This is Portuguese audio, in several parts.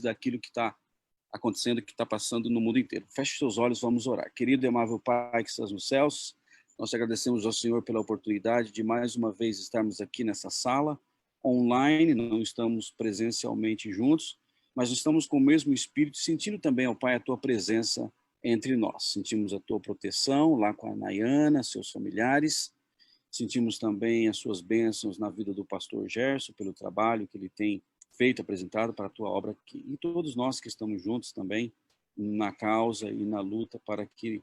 daquilo que está acontecendo, que está passando no mundo inteiro. Feche seus olhos, vamos orar. Querido e amável Pai que estás nos céus, nós te agradecemos ao Senhor pela oportunidade de mais uma vez estarmos aqui nessa sala, online, não estamos presencialmente juntos, mas estamos com o mesmo Espírito, sentindo também, ó Pai, a Tua presença entre nós. Sentimos a Tua proteção lá com a Nayana, seus familiares, sentimos também as Suas bênçãos na vida do pastor Gerson, pelo trabalho que ele tem feito, apresentado para a Tua obra aqui. E todos nós que estamos juntos também na causa e na luta para que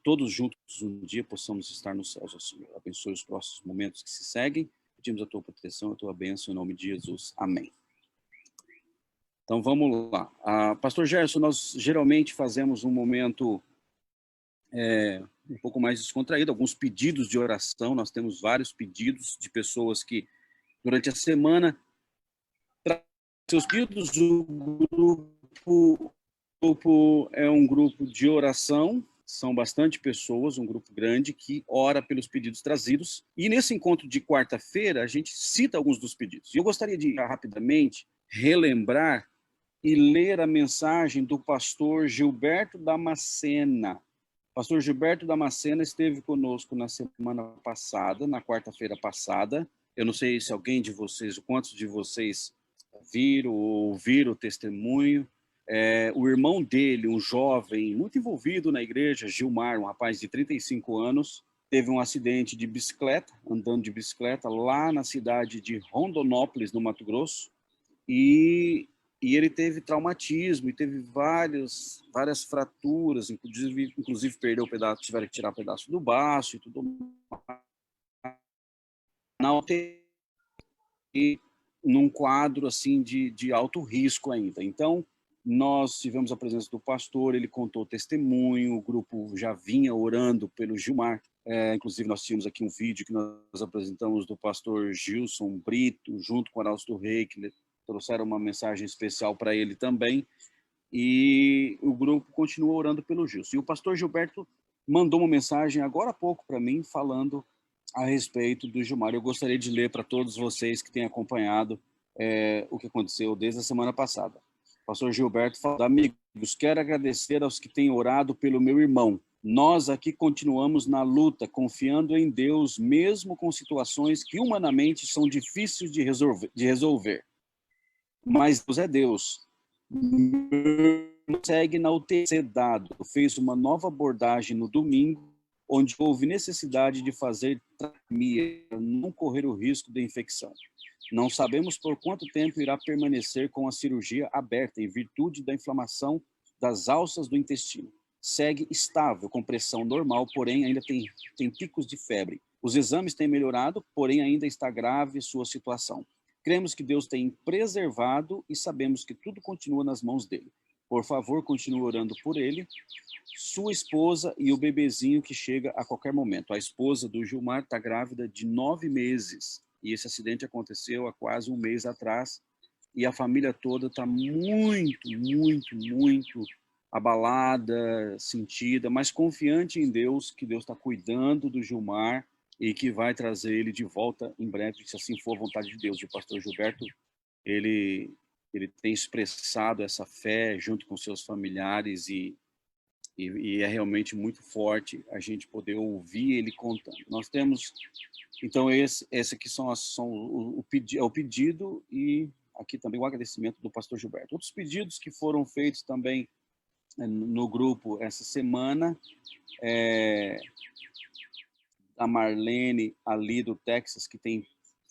todos juntos um dia possamos estar nos céus, ó Senhor. Abençoe os próximos momentos que se seguem. Pedimos a Tua proteção, a Tua bênção, em nome de Jesus. Amém. Então, vamos lá. Pastor Gerson, nós geralmente fazemos um momento um pouco mais descontraído, alguns pedidos de oração. Nós temos vários pedidos de pessoas que, durante a semana, trazem seus pedidos. O grupo é um grupo de oração, são bastante pessoas, um grupo grande, que ora pelos pedidos trazidos. E nesse encontro de quarta-feira, a gente cita alguns dos pedidos. E eu gostaria de, rapidamente, relembrar e ler a mensagem do pastor Gilberto Damascena. Pastor Gilberto Damascena esteve conosco na semana passada, na quarta-feira passada. Eu não sei se alguém de vocês, quantos de vocês viram ou ouviram o testemunho. O irmão dele, um jovem muito envolvido na igreja, Gilmar, um rapaz de 35 anos, teve um acidente de bicicleta, andando de bicicleta, lá na cidade de Rondonópolis, no Mato Grosso, e ele teve traumatismo, e teve várias fraturas, inclusive perdeu um pedaço, tiveram que tirar um pedaço do baço e tudo mais. Na UTI, num quadro assim de alto risco ainda. Então, nós tivemos a presença do pastor, ele contou o testemunho, o grupo já vinha orando pelo Gilmar. Inclusive, nós tínhamos aqui um vídeo que nós apresentamos do pastor Gilson Brito, junto com o Arauto Rei, que trouxeram uma mensagem especial para ele também. E o grupo continua orando pelo Gilson. E o pastor Gilberto mandou uma mensagem agora há pouco para mim, falando a respeito do Gilmar. Eu gostaria de ler para todos vocês que têm acompanhado o que aconteceu desde a semana passada. Pastor Gilberto fala: amigos, quero agradecer aos que têm orado pelo meu irmão. Nós aqui continuamos na luta, confiando em Deus, mesmo com situações que humanamente são difíceis de resolver. Mas Deus é Deus. Segue na UTI sedado, fez uma nova abordagem no domingo, onde houve necessidade de fazer traqueomia para não correr o risco de infecção. Não sabemos por quanto tempo irá permanecer com a cirurgia aberta, em virtude da inflamação das alças do intestino. Segue estável, com pressão normal, porém ainda tem picos de febre. Os exames têm melhorado, porém ainda está grave sua situação. Cremos que Deus tem preservado e sabemos que tudo continua nas mãos dele. Por favor, continue orando por ele, sua esposa e o bebezinho que chega a qualquer momento. A esposa do Gilmar está grávida de 9 meses. E esse acidente aconteceu há quase um mês atrás, e a família toda está muito abalada, sentida, mas confiante em Deus, que Deus está cuidando do Gilmar e que vai trazer ele de volta em breve, se assim for a vontade de Deus. E o pastor Gilberto, ele tem expressado essa fé junto com seus familiares e é realmente muito forte a gente poder ouvir ele contando. Nós temos, então, esse aqui o pedido e aqui também o agradecimento do pastor Gilberto. Outros pedidos que foram feitos também no grupo essa semana, a Marlene, ali do Texas, que tem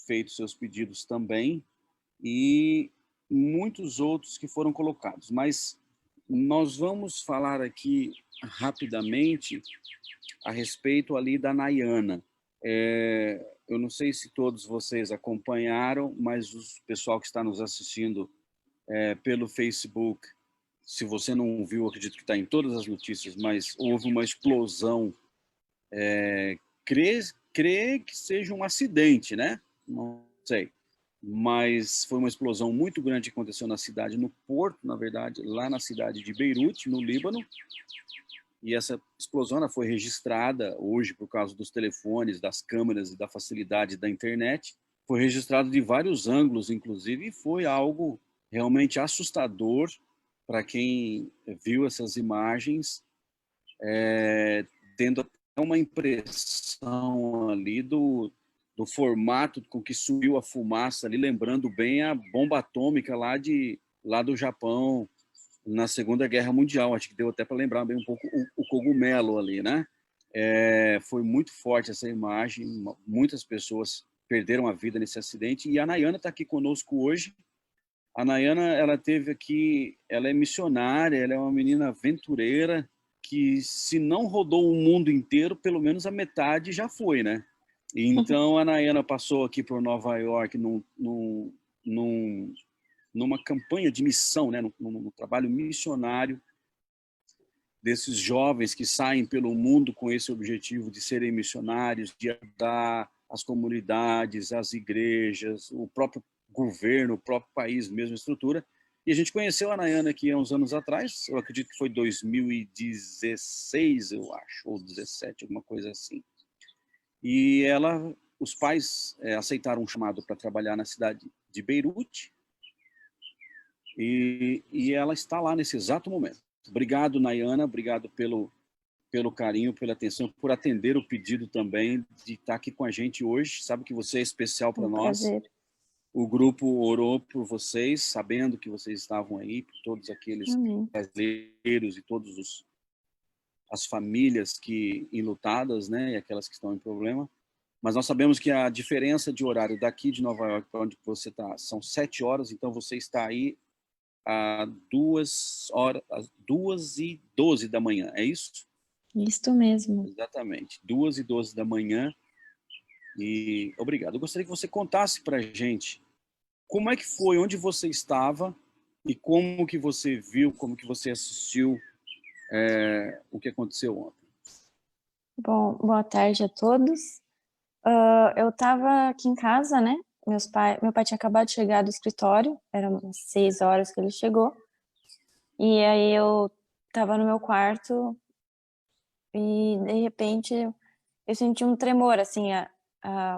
feito seus pedidos também, e muitos outros que foram colocados. Mas nós vamos falar aqui rapidamente a respeito ali da Nayana. Eu não sei se todos vocês acompanharam, mas o pessoal que está nos assistindo pelo Facebook, se você não viu, acredito que está em todas as notícias, mas houve uma explosão, creio que seja um acidente, né? Não sei. Mas foi uma explosão muito grande que aconteceu na cidade, no porto, na verdade, lá na cidade de Beirute, no Líbano. E essa explosão ela foi registrada hoje por causa dos telefones, das câmeras e da facilidade da internet. Foi registrado de vários ângulos, inclusive, e foi algo realmente assustador para quem viu essas imagens, tendo até uma impressão ali do formato com que subiu a fumaça ali, lembrando bem a bomba atômica lá do Japão, na Segunda Guerra Mundial. Acho que deu até para lembrar bem um pouco o cogumelo ali, né? Foi muito forte essa imagem, muitas pessoas perderam a vida nesse acidente, e a Nayana está aqui conosco hoje. A Nayana, ela teve aqui, ela é missionária, ela é uma menina aventureira, que se não rodou o mundo inteiro, pelo menos a metade já foi, né? Então a Nayana passou aqui por Nova York numa campanha de missão, né? num trabalho missionário desses jovens que saem pelo mundo com esse objetivo de serem missionários, de ajudar as comunidades, as igrejas, o próprio governo, o próprio país mesmo, estrutura. E a gente conheceu a Nayana aqui há uns anos atrás, eu acredito que foi 2016, eu acho, ou 17, alguma coisa assim. E os pais aceitaram um chamado para trabalhar na cidade de Beirute, e ela está lá nesse exato momento. Obrigado, Nayana, obrigado pelo carinho, pela atenção, por atender o pedido também de estar aqui com a gente hoje. Sabe que você é especial para nós. Prazer. O grupo orou por vocês, sabendo que vocês estavam aí, por todos aqueles brasileiros e todas as famílias que enlutadas, né, e aquelas que estão em problema. Mas nós sabemos que a diferença de horário daqui de Nova York para onde você está são 7 horas, então você está aí às 2h12 da manhã, é isso? Isso mesmo. Exatamente, 2h12 da manhã. E obrigado. Eu gostaria que você contasse para a gente como é que foi, onde você estava e como que você viu, como que você assistiu o que aconteceu ontem. Bom, boa tarde a todos. Eu estava aqui em casa, né? Meu pai tinha acabado de chegar do escritório, eram umas 6 horas que ele chegou. E aí eu estava no meu quarto e, de repente, eu senti um tremor, assim,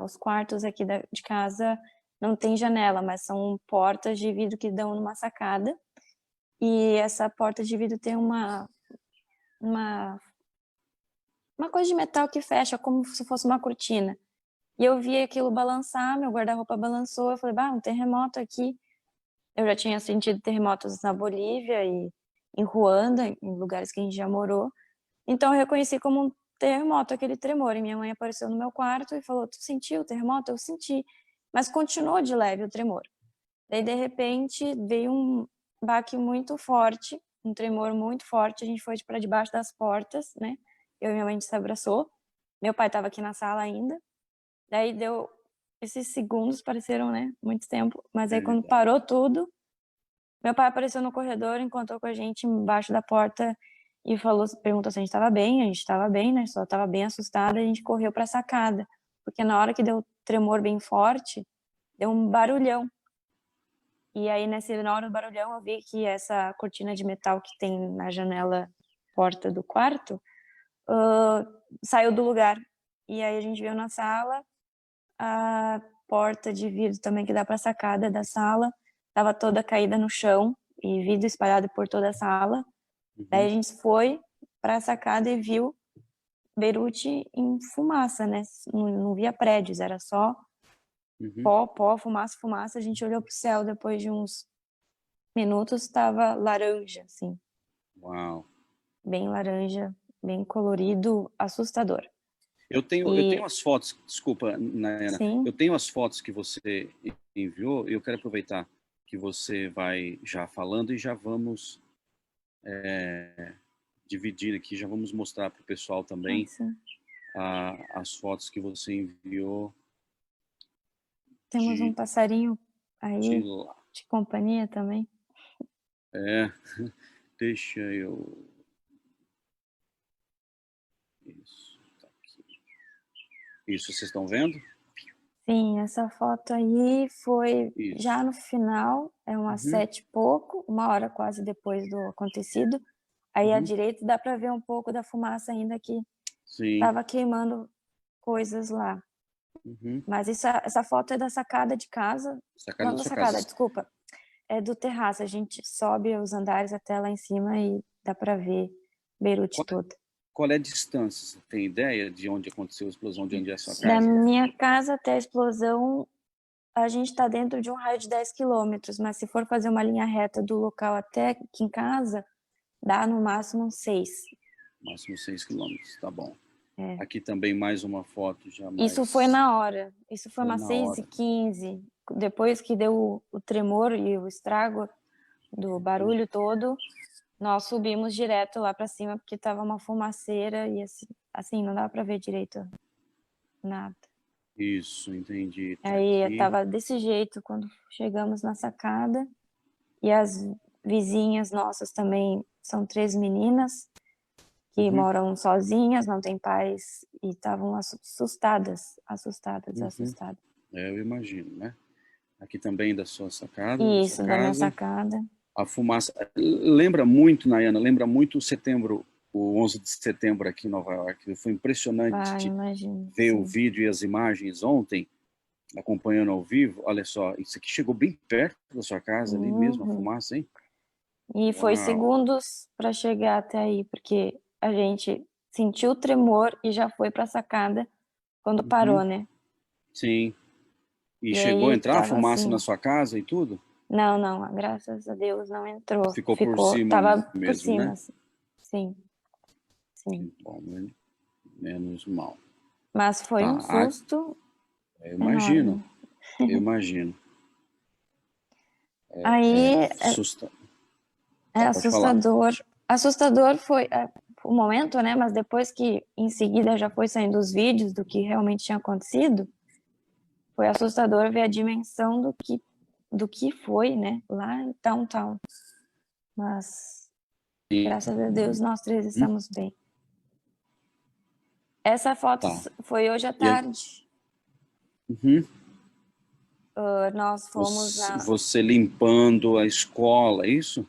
os quartos aqui de casa não tem janela, mas são portas de vidro que dão numa sacada. E essa porta de vidro tem uma coisa de metal que fecha, como se fosse uma cortina. E eu vi aquilo balançar, meu guarda-roupa balançou, eu falei, um terremoto aqui. Eu já tinha sentido terremotos na Bolívia e em Ruanda, em lugares que a gente já morou. Então eu reconheci como um terremoto, aquele tremor. E minha mãe apareceu no meu quarto e falou, tu sentiu o terremoto? Eu senti. Mas continuou de leve o tremor. Daí, de repente, veio um baque muito forte, um tremor muito forte. A gente foi para debaixo das portas, né? Eu e minha mãe se abraçou. Meu pai estava aqui na sala ainda. Daí deu esses segundos, pareceram, né, muito tempo. Mas aí quando parou tudo, meu pai apareceu no corredor, encontrou com a gente embaixo da porta e perguntou se a gente estava bem. A gente estava bem, né? Só estava bem assustada. A gente correu para a sacada, porque na hora que deu tremor bem forte, deu um barulhão. E aí, na hora do barulhão, eu vi que essa cortina de metal que tem na janela, porta do quarto, saiu do lugar. E aí a gente viu na sala, a porta de vidro também que dá para a sacada da sala, estava toda caída no chão e vidro espalhado por toda a sala. Daí a gente foi para a sacada e viu Beirute em fumaça, né? Não via prédios, era só pó, fumaça, fumaça. A gente olhou para o céu depois de uns minutos, estava laranja, assim. Uau. Bem laranja, bem colorido, assustador. Eu tenho as fotos, desculpa, Nayana, Sim. eu tenho as fotos que você enviou e eu quero aproveitar que você vai já falando e já vamos dividir aqui, já vamos mostrar para o pessoal também as fotos que você enviou. Temos um passarinho aí de companhia também. Deixa eu... Isso, tá aqui. Isso, vocês estão vendo? Sim, essa foto aí foi já no final, é umas 7 e pouco, 1 hora quase depois do acontecido. Aí à direita dá para ver um pouco da fumaça ainda que estava queimando coisas lá. Mas essa foto é da sacada de casa. Não, da sacada, desculpa. é do terraço, a gente sobe os andares até lá em cima e dá para ver Beirute Qual é, toda. qual é a distância? Você tem ideia de onde aconteceu a explosão, de onde é a sua Da casa? minha casa até a explosão, a gente está dentro de um raio de 10 quilômetros, mas se for fazer uma linha reta do local até aqui em casa, dá no máximo uns 6. Máximo 6 quilômetros, tá bom. É. Aqui também mais uma foto já Isso foi mais na hora, isso foi foi umas na 6 e hora. 15 depois que deu o tremor e o estrago do barulho todo, nós subimos direto lá para cima, porque estava uma fumaceira e assim, não dava para ver direito nada. Isso, entendi. Tá Aí aqui. estava desse jeito quando chegamos na sacada, e as vizinhas nossas também são 3 meninas, que Uhum, moram sozinhas, não têm pais, e estavam assustadas, uhum. assustadas. Eu imagino, né? Aqui também da sua sacada, da sua Isso, da minha casa. sacada. A fumaça lembra muito, Nayana, lembra muito o setembro, o 11 de setembro aqui em Nova York. Foi Ah, impressionante imagino, ver o sim. vídeo e as imagens ontem, acompanhando ao vivo. Olha só, isso aqui chegou bem perto da sua casa, ali mesmo, a Uhum. fumaça, hein? E foi Uau! segundos para chegar até aí, porque a gente sentiu o tremor e já foi para a sacada quando Uhum, parou, né. sim. E E chegou a aí entrar a estava fumaça na assim, sua casa e tudo? não, não, graças a Deus não entrou, Ficou por ficou, cima estava por mesmo, cima, né? assim. Sim, sim. Que bom, menos mal. Mas foi um Tá, susto eu imagino, enorme. eu imagino. Aí Assusta. é Tá, pode falar. assustador foi, o momento, né, mas depois que em seguida já foi saindo os vídeos do que realmente tinha acontecido, foi assustador ver a dimensão do que foi, né, lá em Downtown. Mas, E, graças a Deus, nós 3 estamos bem. Essa foto tá. foi hoje à E aí, tarde. uhum. Nós fomos na Você limpando a escola, é isso?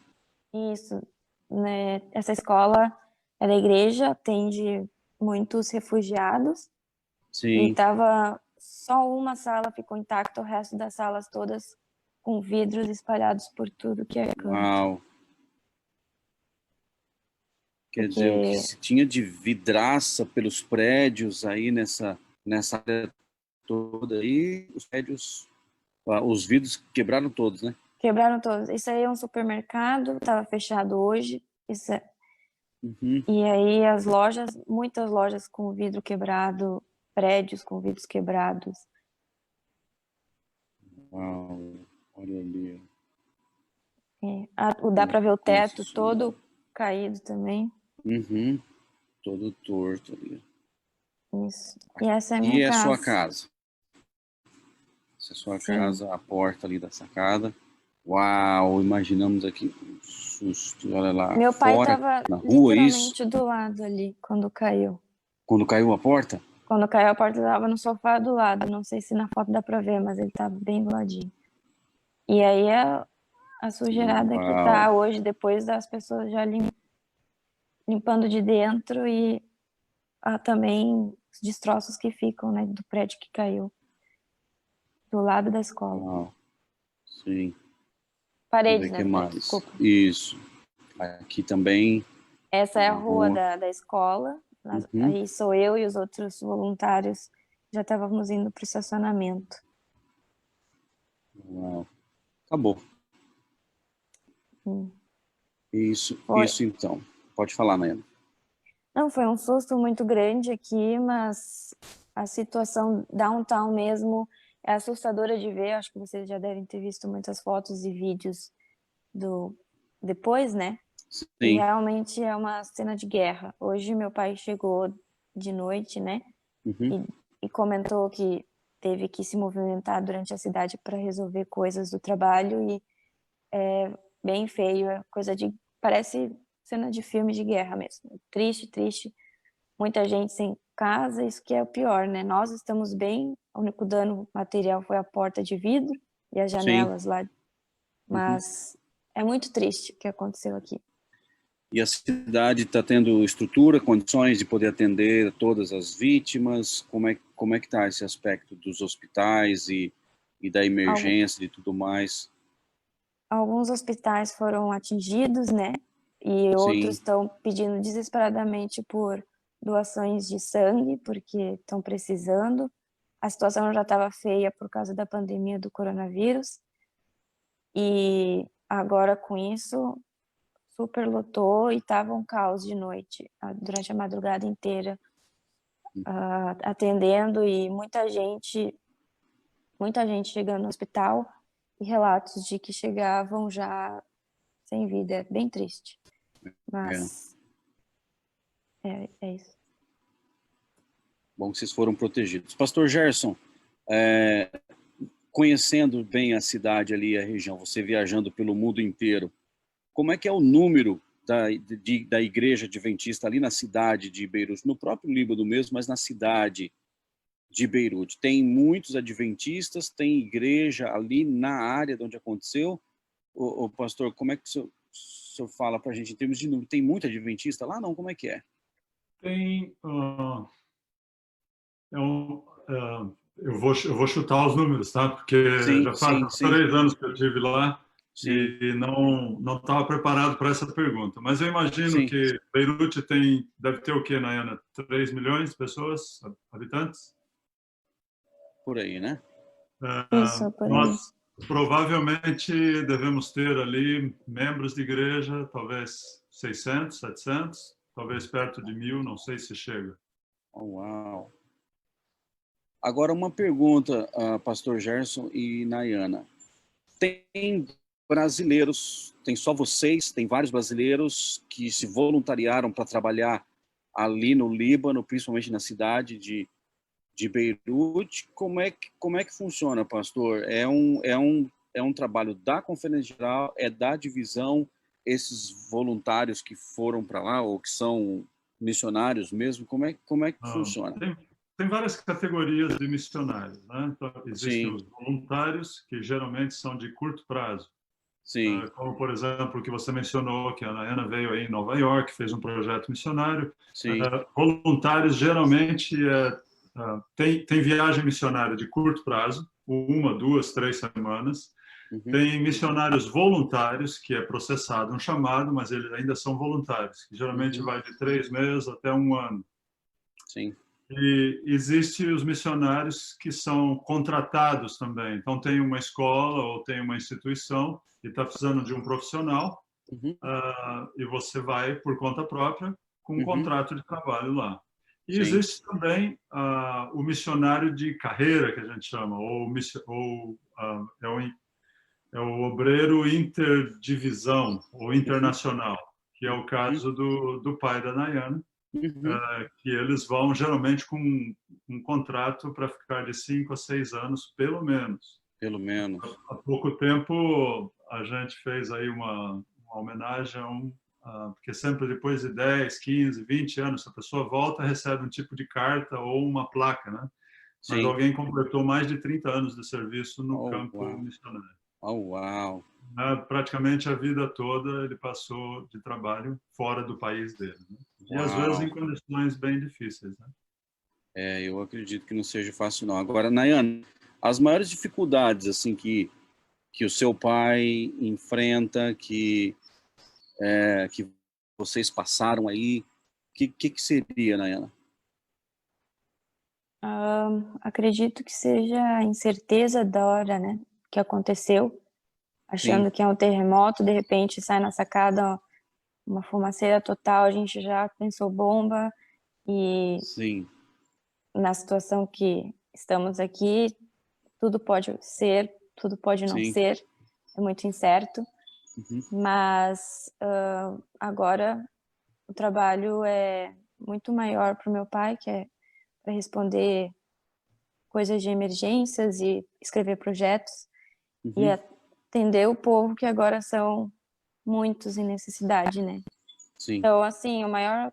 isso, né, essa escola é da igreja, atende muitos refugiados, e Sim. estava só uma sala ficou intacta, o resto das salas todas com vidros espalhados por tudo que é canto. Uau. Quer dizer, o que Porque se tinha de vidraça pelos prédios aí nessa área toda aí, os prédios, os vidros quebraram todos, né? quebraram todos. Isso aí é um supermercado, estava fechado hoje. Uhum. E aí as lojas, muitas lojas com vidro quebrado, prédios com vidros quebrados. Uau. Olha ali. Dá para ver o Nossa teto Senhora. todo caído também. Uhum. Todo torto ali. Isso. E essa é a minha E é a sua casa. casa. Essa é a sua Sim. casa, a porta ali da sacada. Uau, imaginamos aqui um susto. Olha lá, Meu pai fora, estava na rua, isso? literalmente do lado ali quando caiu. Quando caiu a porta? Quando caiu a porta, estava no sofá do lado. Não sei se na foto dá para ver, mas ele estava bem do ladinho. E aí a sujeirada que Uau, tá hoje, depois das pessoas já limpando de dentro, e também os destroços que ficam, né, do prédio que caiu, do lado da escola. uau, sim. Vamos ver Paredes, o né, que do prédio, mais. desculpa. Isso. Aqui também, Essa é a uma rua rua. da escola. Uhum. Aí sou eu e os outros voluntários já estávamos indo para o estacionamento. Uau. Acabou. Hum. Foi. Isso então. Pode falar, Nayana. Não, foi um susto muito grande aqui, mas a situação downtown mesmo é assustadora de ver. Acho que vocês já devem ter visto muitas fotos e vídeos do depois, né? E Sim. realmente é uma cena de guerra. Hoje meu pai chegou de noite, né? Uhum. E comentou que teve que se movimentar durante a cidade para resolver coisas do trabalho, e é bem feio, é coisa de parece cena de filme de guerra mesmo. Triste, triste. Muita gente sem casa, isso que é o pior, né? Nós estamos bem, o único dano material foi a porta de vidro e as Sim. janelas lá, Uhum. mas é muito triste o que aconteceu aqui. E a cidade está tendo estrutura, condições de poder atender todas as vítimas? Como é que está esse aspecto dos hospitais e da Algo, emergência e tudo mais? alguns hospitais foram atingidos, né? E outros Sim, estão pedindo desesperadamente por doações de sangue, porque estão precisando. A situação já estava feia por causa da pandemia do coronavírus. E agora com isso superlotou e estava um caos de noite, durante a madrugada inteira, atendendo, e muita gente chegando no hospital e relatos de que chegavam já sem vida. É bem triste, é. mas é isso. Bom que vocês foram protegidos. Pastor Gerson, é, conhecendo bem a cidade ali, a região, você viajando pelo mundo inteiro, como é que é o número da igreja adventista ali na cidade de Beirute, no próprio Líbano mesmo, mas na cidade de Beirute? Tem muitos adventistas, tem igreja ali na área de onde aconteceu? O pastor, como é que o senhor fala para a gente em termos de número? Tem muito adventista lá? Não, como é que é? Tem, eu vou chutar os números, tá? Porque Sim, já faz sim, uns sim, 3 anos que eu estive lá sim, e não estava preparado para essa pergunta. Mas eu imagino sim, que Beirute deve ter o quê, Nayana? 3 milhões de pessoas, habitantes? por aí, né? Isso, por aí. Nós provavelmente devemos ter ali membros de igreja, talvez 600, 700, talvez perto de 1.000, não sei se chega. Oh, uau. Agora uma pergunta, pastor Gerson e Nayana. Tem brasileiros, tem só vocês, tem vários brasileiros que se voluntariaram para trabalhar ali no Líbano, principalmente na cidade de Beirute. Como é que funciona, pastor? É um trabalho da Conferência Geral, é da divisão, esses voluntários que foram para lá, ou que são missionários mesmo, como é que Ah, funciona? tem várias categorias de missionários, né? Então, existem Sim, os voluntários, que geralmente são de curto prazo, sim, como, por exemplo, o que você mencionou, que a Ana veio aí em Nova York, fez um projeto missionário. sim, Voluntários, geralmente, tem viagem missionária de curto prazo, 1, 2, 3 semanas. uhum, Tem missionários voluntários, que é processado um chamado, mas eles ainda são voluntários, que geralmente uhum, vai de 3 meses até um ano. sim, E existem os missionários que são contratados também. Então, tem uma escola ou tem uma instituição que está precisando de um profissional, uhum, e você vai por conta própria com um uhum, contrato de trabalho lá. E sim, existe também o missionário de carreira, que a gente chama, é o obreiro interdivisão ou uhum, internacional, que é o uhum, caso do pai da Nayana, uhum, que eles vão geralmente com um contrato para ficar de 5 a 6 anos, pelo menos. pelo menos. Há pouco tempo, a gente fez aí uma homenagem porque sempre depois de 10, 15, 20 anos, a pessoa volta, recebe um tipo de carta ou uma placa, né? Mas Sim. alguém completou mais de 30 anos de serviço no Oh, campo uau. missionário. Oh, uau. Praticamente a vida toda ele passou de trabalho fora do país dele, né? E às vezes em Uau. condições bem difíceis, né? É, eu acredito que não seja fácil, não. Agora, Nayana, as maiores dificuldades assim que o seu pai enfrenta, que vocês passaram aí, que seria, Nayana? Acredito que seja a incerteza da hora, né, que aconteceu, Sim, achando que é um terremoto, de repente sai na sacada uma fumaceira total, a gente já pensou bomba, e sim, na situação que estamos aqui, tudo pode ser, tudo pode não sim. ser, é muito incerto, Uhum, mas agora o trabalho é muito maior para o meu pai, que é para responder coisas de emergências e escrever projetos e uhum, atender o povo, que agora são muitos em necessidade, né. sim. Então, assim, a maior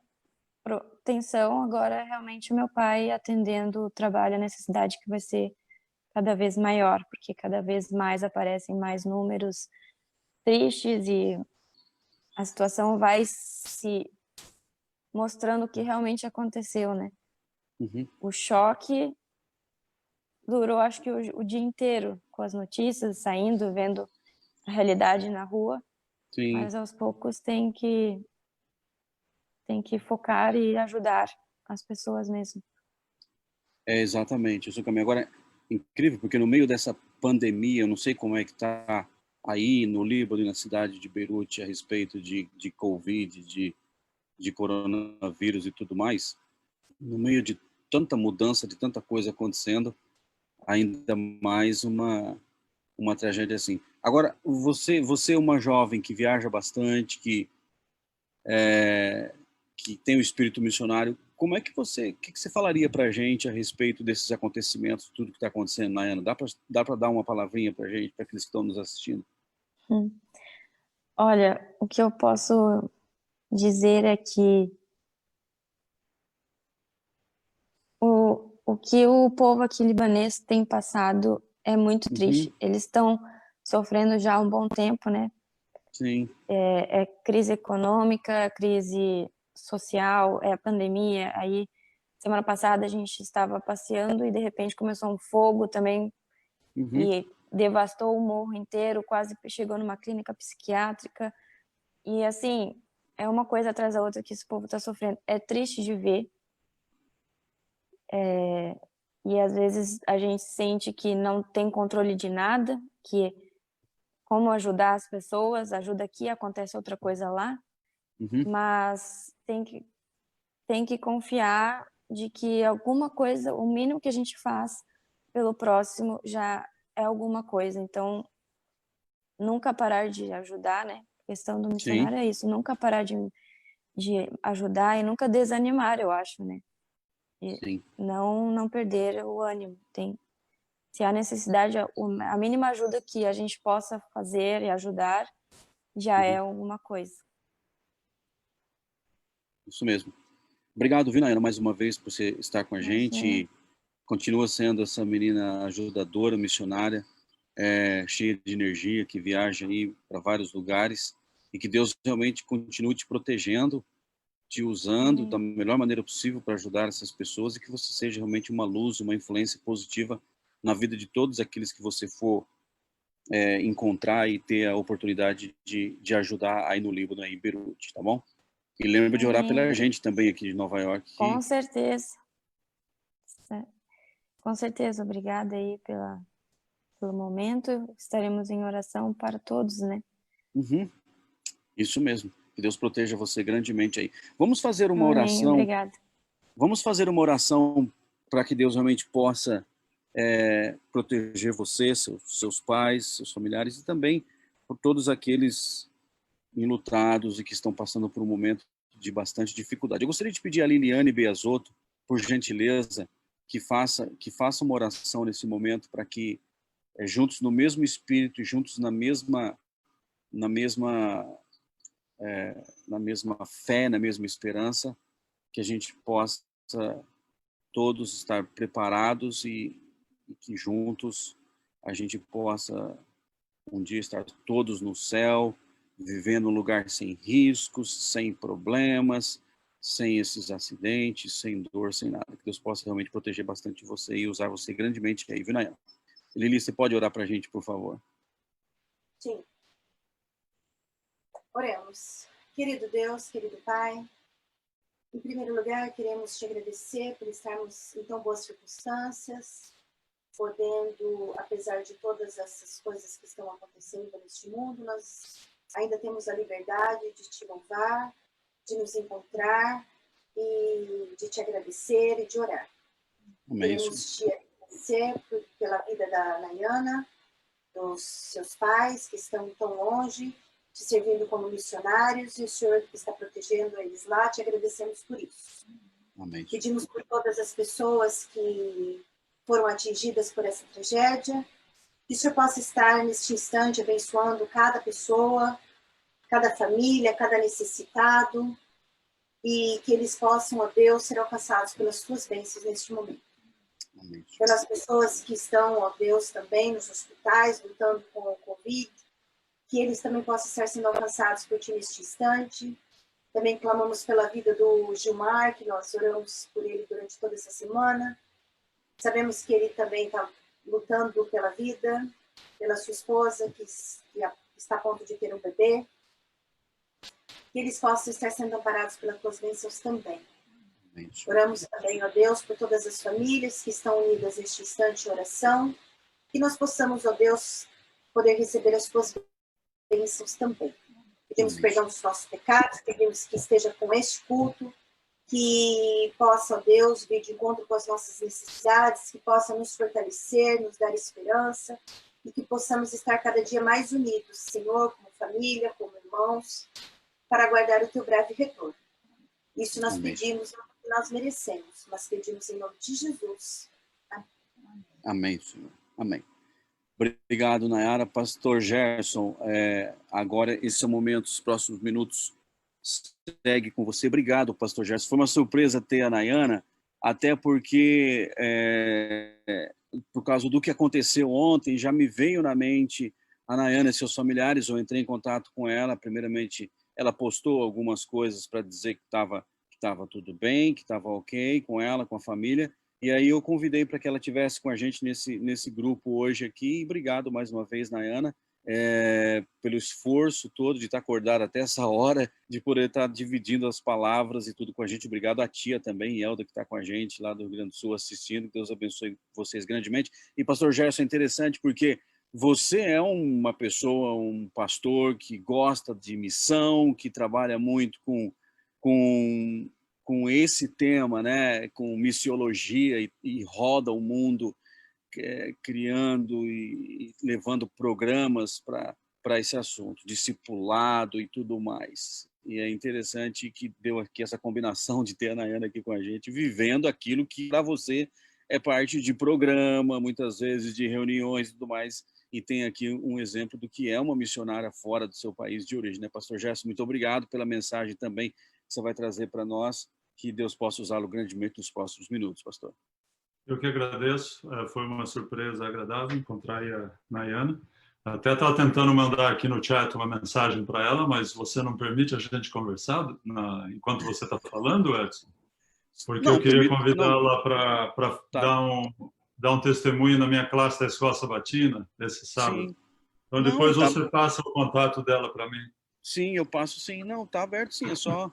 tensão agora é realmente o meu pai atendendo o trabalho, a necessidade que vai ser cada vez maior, porque cada vez mais aparecem mais números tristes e a situação vai se mostrando o que realmente aconteceu, né. Uhum, O choque durou, acho que o dia inteiro, com as notícias saindo, vendo realidade na rua, Sim, mas aos poucos tem que focar e ajudar as pessoas mesmo. é exatamente isso o caminho. Agora, é incrível, porque no meio dessa pandemia, eu não sei como é que está aí no Líbano e na cidade de Beirute a respeito de Covid, de coronavírus e tudo mais, no meio de tanta mudança, de tanta coisa acontecendo, ainda mais uma tragédia assim. Agora, você é uma jovem que viaja bastante, que tem o espírito missionário. Como é que o que você falaria para a gente a respeito desses acontecimentos, tudo que está acontecendo, Nayana? Dá para dar uma palavrinha para a gente, para aqueles que estão nos assistindo? Hum. Olha, o que eu posso dizer é que o que o povo aqui libanês tem passado é muito Uhum, triste. Eles estão sofrendo já há um bom tempo, né? sim, É crise econômica, crise social, é a pandemia. Aí, semana passada, a gente estava passeando e, de repente, começou um fogo também uhum, e devastou o morro inteiro, quase chegou numa clínica psiquiátrica. E, assim, é uma coisa atrás da outra que esse povo está sofrendo. É triste de ver. E, às vezes, a gente sente que não tem controle de nada, que como ajudar as pessoas, ajuda aqui, acontece outra coisa lá. uhum, Mas tem que confiar de que alguma coisa, o mínimo que a gente faz pelo próximo já é alguma coisa. Então, nunca parar de ajudar, né? A questão do sim, missionário é isso, nunca parar de ajudar e nunca desanimar, eu acho, né? E sim. não perder o ânimo. Se há necessidade, a mínima ajuda que a gente possa fazer e ajudar já é Uhum, alguma coisa. isso mesmo. Obrigado, Vinaina, mais uma vez por você estar com a gente. Imagina. E continua sendo essa menina ajudadora, missionária, cheia de energia, que viaja aí para vários lugares. E que Deus realmente continue te protegendo, te usando da Amém. melhor maneira possível para ajudar essas pessoas e que você seja realmente uma luz, uma influência positiva na vida de todos aqueles que você for encontrar e ter a oportunidade de ajudar aí no Líbano, aí em Beirute, tá bom? E lembra de orar Amém. pela gente também aqui de Nova York. Com certeza. Com certeza, obrigada aí pelo momento. Estaremos em oração para todos, né? Uhum, isso mesmo. Que Deus proteja você grandemente aí. Vamos fazer uma Amém, oração. obrigada. Vamos fazer uma oração para que Deus realmente possa proteger você, seus pais, seus familiares e também por todos aqueles enlutados e que estão passando por um momento de bastante dificuldade. Eu gostaria de pedir a Liliane Beazotto, por gentileza, que faça uma oração nesse momento para que juntos no mesmo espírito, juntos na mesma na mesma fé, na mesma esperança, que a gente possa todos estar preparados e que juntos a gente possa um dia estar todos no céu, vivendo um lugar sem riscos, sem problemas, sem esses acidentes, sem dor, sem nada. Que Deus possa realmente proteger bastante você e usar você grandemente aí, viu, Nayana? Lili, você pode orar para a gente, por favor? Sim. Oremos. Querido Deus, querido Pai, em primeiro lugar, queremos te agradecer por estarmos em tão boas circunstâncias, podendo, apesar de todas essas coisas que estão acontecendo neste mundo, nós ainda temos a liberdade de te louvar, de nos encontrar e de te agradecer e de orar. Amém, Senhor. Queremos te agradecer pela vida da Nayana, dos seus pais que estão tão longe, te servindo como missionários, e o Senhor que está protegendo eles lá, te agradecemos por isso. Amém. Pedimos por todas as pessoas que foram atingidas por essa tragédia, que o Senhor possa estar neste instante abençoando cada pessoa, cada família, cada necessitado, e que eles possam, ó Deus, ser alcançados pelas suas bênçãos neste momento. Amém. Pelas pessoas que estão, ó Deus, também nos hospitais, lutando com o Covid, que eles também possam estar sendo alcançados por Ti neste instante. Também clamamos pela vida do Gilmar, que nós oramos por ele durante toda essa semana. Sabemos que ele também está lutando pela vida, pela sua esposa, que está a ponto de ter um bebê, que eles possam estar sendo amparados pelas tuas bênçãos também. Oramos também, ó Deus, por todas as famílias que estão unidas neste instante de oração, que nós possamos, ó Deus, poder receber as tuas bênçãos também. Pedimos perdão dos nossos pecados, pedimos que esteja com este culto, que possa, ó Deus, vir de encontro com as nossas necessidades, que possa nos fortalecer, nos dar esperança, e que possamos estar cada dia mais unidos, Senhor, como família, como irmãos, para aguardar o teu breve retorno. Isso nós pedimos, não que nós merecemos, mas pedimos em nome de Jesus. Amém. Amém, Senhor. Amém. Obrigado, Nayara. Pastor Gerson, agora esse é o momento, os próximos minutos segue com você. Obrigado, Pastor Gerson. Foi uma surpresa ter a Nayana, até porque, por causa do que aconteceu ontem, já me veio na mente a Nayana e seus familiares. Eu entrei em contato com ela. Primeiramente, ela postou algumas coisas para dizer que estava tudo bem, que estava ok com ela, com a família. E aí eu convidei para que ela estivesse com a gente nesse grupo hoje aqui. E obrigado mais uma vez, Nayana, pelo esforço todo de estar acordada até essa hora, de poder estar dividindo as palavras e tudo com a gente. Obrigado à tia também, Elda, que está com a gente lá do Rio Grande do Sul assistindo. Que Deus abençoe vocês grandemente. E, pastor Gerson, é interessante porque você é uma pessoa, um pastor que gosta de missão, que trabalha muito com esse tema, né, com missiologia e roda o mundo criando e levando programas para esse assunto, discipulado e tudo mais. E é interessante que deu aqui essa combinação de ter a Nayana aqui com a gente, vivendo aquilo que para você é parte de programa, muitas vezes de reuniões e tudo mais, e tem aqui um exemplo do que é uma missionária fora do seu país de origem, né? Pastor Gerson, muito obrigado pela mensagem também que você vai trazer para nós, que Deus possa usá-lo grandemente nos próximos minutos, pastor. Eu que agradeço, foi uma surpresa agradável encontrar a Nayana. Até estava tentando mandar aqui no chat uma mensagem para ela, mas você não permite a gente conversar enquanto você está falando, Edson? Porque não, eu queria convidá-la para dar um testemunho na minha classe da Escola Sabatina, esse sábado. Sim. Então depois você passa o contato dela para mim. Sim, eu passo sim. Não, está aberto sim, é só...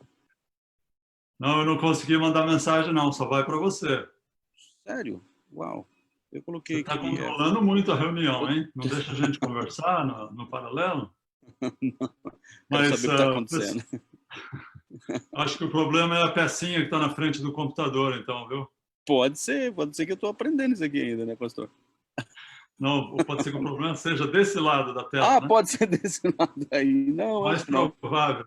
Não, eu não consegui mandar mensagem não, só vai para você. Sério? Uau. Eu coloquei aqui... Você está controlando muito a reunião, hein? Não deixa a gente conversar no paralelo? Não. Quero saber o que está acontecendo. Acho que o problema é a pecinha que está na frente do computador, então, viu? Pode ser que eu estou aprendendo isso aqui ainda, né, pastor? Não, pode ser que o problema seja desse lado da tela. Né? Pode ser desse lado aí. Não, mais provável.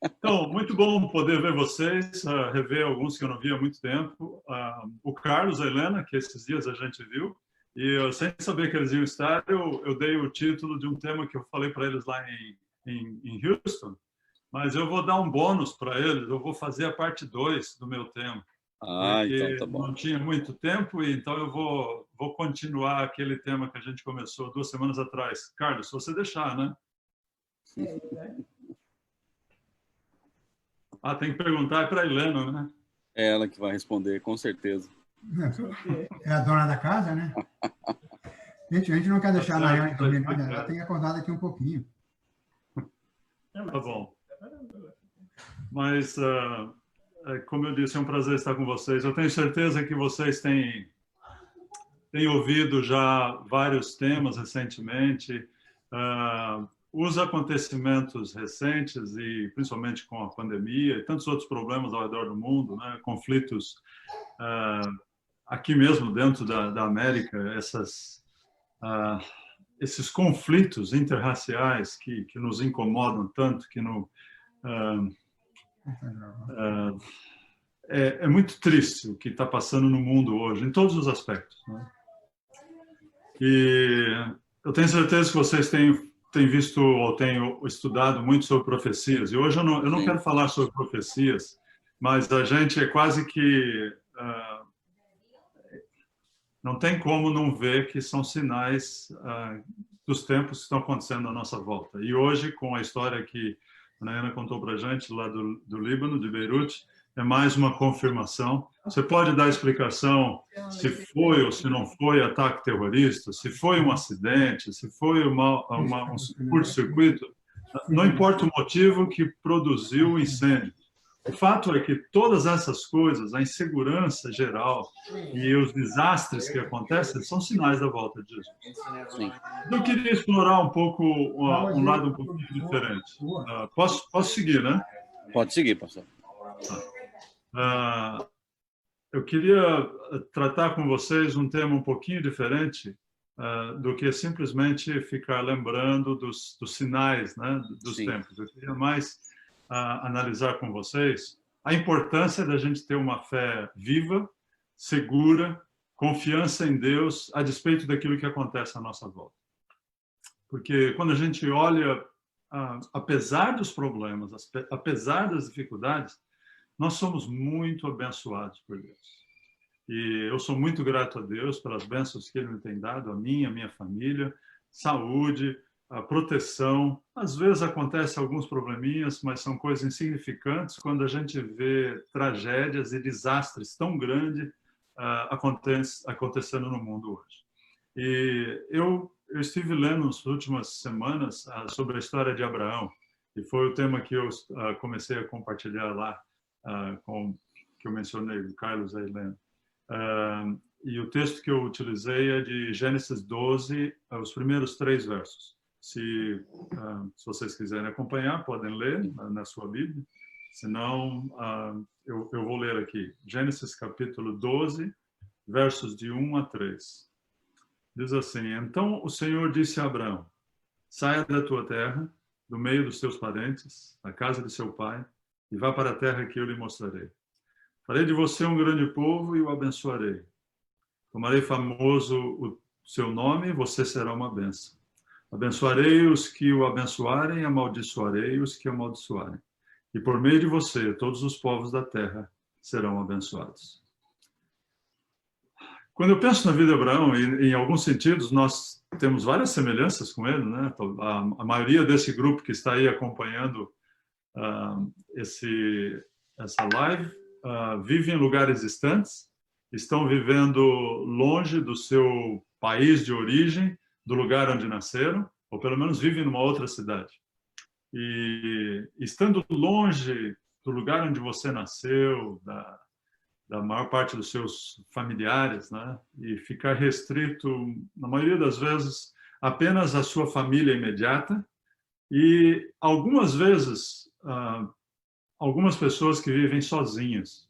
Então, muito bom poder ver vocês, rever alguns que eu não vi há muito tempo. O Carlos, a Helena, que esses dias a gente viu, e eu, sem saber que eles iam estar, eu dei o título de um tema que eu falei para eles lá em Houston, mas eu vou dar um bônus para eles, eu vou fazer a parte 2 do meu tema. Porque então tá bom. Não tinha muito tempo, e então eu vou continuar aquele tema que a gente começou 2 semanas atrás. Carlos, se você deixar, né? Tem que perguntar para a Helena, né? É ela que vai responder, com certeza. É a dona da casa, né? Gente, a gente não quer deixar a Nayana dormir, não, ela tem acordado aqui um pouquinho. Tá bom. Mas, como eu disse, é um prazer estar com vocês. Eu tenho certeza que vocês têm ouvido já vários temas recentemente. Os acontecimentos recentes, e principalmente com a pandemia e tantos outros problemas ao redor do mundo, né? Conflitos aqui mesmo dentro da América, esses conflitos interraciais que nos incomodam tanto, que é muito triste o que está passando no mundo hoje, em todos os aspectos, né? E eu tenho certeza que vocês têm visto ou têm estudado muito sobre profecias. E hoje eu não quero falar sobre profecias, mas a gente é quase que... não tem como não ver que são sinais dos tempos que estão acontecendo à nossa volta. E hoje, com a história que a Nayana contou para a gente, lá do Líbano, de Beirute, é mais uma confirmação. Você pode dar explicação se foi ou se não foi ataque terrorista, se foi um acidente, se foi um curto-circuito, não importa o motivo que produziu o incêndio. O fato é que todas essas coisas, a insegurança geral e os desastres que acontecem, são sinais da volta de Jesus. Sim. Eu queria explorar um pouco um lado um pouquinho diferente. Posso seguir, né? Pode seguir, pastor. Eu queria tratar com vocês um tema um pouquinho diferente do que simplesmente ficar lembrando dos sinais, né, dos Sim. tempos. Eu queria mais analisar com vocês a importância da gente ter uma fé viva, segura, confiança em Deus, a despeito daquilo que acontece à nossa volta. Porque quando a gente olha, apesar dos problemas, apesar das dificuldades, nós somos muito abençoados por Deus. E eu sou muito grato a Deus pelas bênçãos que Ele me tem dado, a minha família, saúde, a proteção. Às vezes acontecem alguns probleminhas, mas são coisas insignificantes quando a gente vê tragédias e desastres tão grandes acontecendo no mundo hoje. E eu estive lendo nas últimas semanas sobre a história de Abraão, e foi o tema que eu comecei a compartilhar lá, que eu mencionei, o Carlos aí lendo. E o texto que eu utilizei é de Gênesis 12, os primeiros 3 versos. Se vocês quiserem acompanhar, podem ler na sua Bíblia. Se não, eu vou ler aqui. Gênesis capítulo 12, versos de 1 a 3. Diz assim: Então o Senhor disse a Abraão: saia da tua terra, do meio dos teus parentes, da casa de seu pai, e vá para a terra que eu lhe mostrarei. Farei de você um grande povo e o abençoarei. Tomarei famoso o seu nome e você será uma bênção. Abençoarei os que o abençoarem, amaldiçoarei os que o amaldiçoarem. E por meio de você, todos os povos da terra serão abençoados. Quando eu penso na vida de Abraão, em alguns sentidos, nós temos várias semelhanças com ele, né? A maioria desse grupo que está aí acompanhando essa live vive em lugares distantes, estão vivendo longe do seu país de origem, do lugar onde nasceram, ou pelo menos vivem numa outra cidade. E estando longe do lugar onde você nasceu, da maior parte dos seus familiares, né? E ficar restrito, na maioria das vezes, apenas à sua família imediata, e algumas vezes algumas pessoas que vivem sozinhas.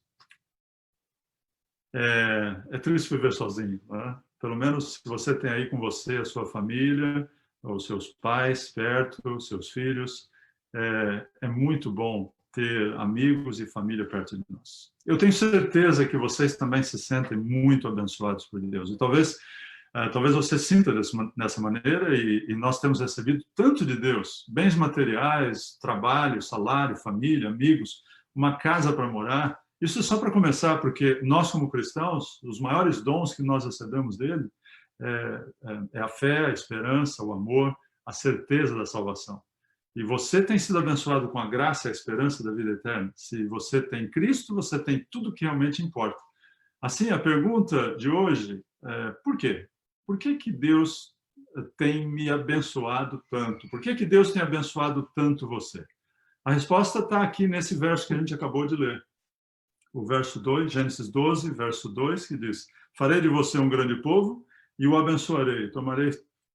É triste viver sozinho, né? Pelo menos se você tem aí com você a sua família, os seus pais perto, os seus filhos, é muito bom ter amigos e família perto de nós. Eu tenho certeza que vocês também se sentem muito abençoados por Deus. E talvez você sinta dessa maneira, e nós temos recebido tanto de Deus, bens materiais, trabalho, salário, família, amigos, uma casa para morar. Isso é só para começar, porque nós, como cristãos, os maiores dons que nós recebemos dele é a fé, a esperança, o amor, a certeza da salvação. E você tem sido abençoado com a graça e a esperança da vida eterna. Se você tem Cristo, você tem tudo que realmente importa. Assim, a pergunta de hoje é: por quê? Por que Deus tem me abençoado tanto? Por que Deus tem abençoado tanto você? A resposta está aqui nesse verso que a gente acabou de ler. O verso 2, Gênesis 12, verso 2, que diz: farei de você um grande povo e o abençoarei.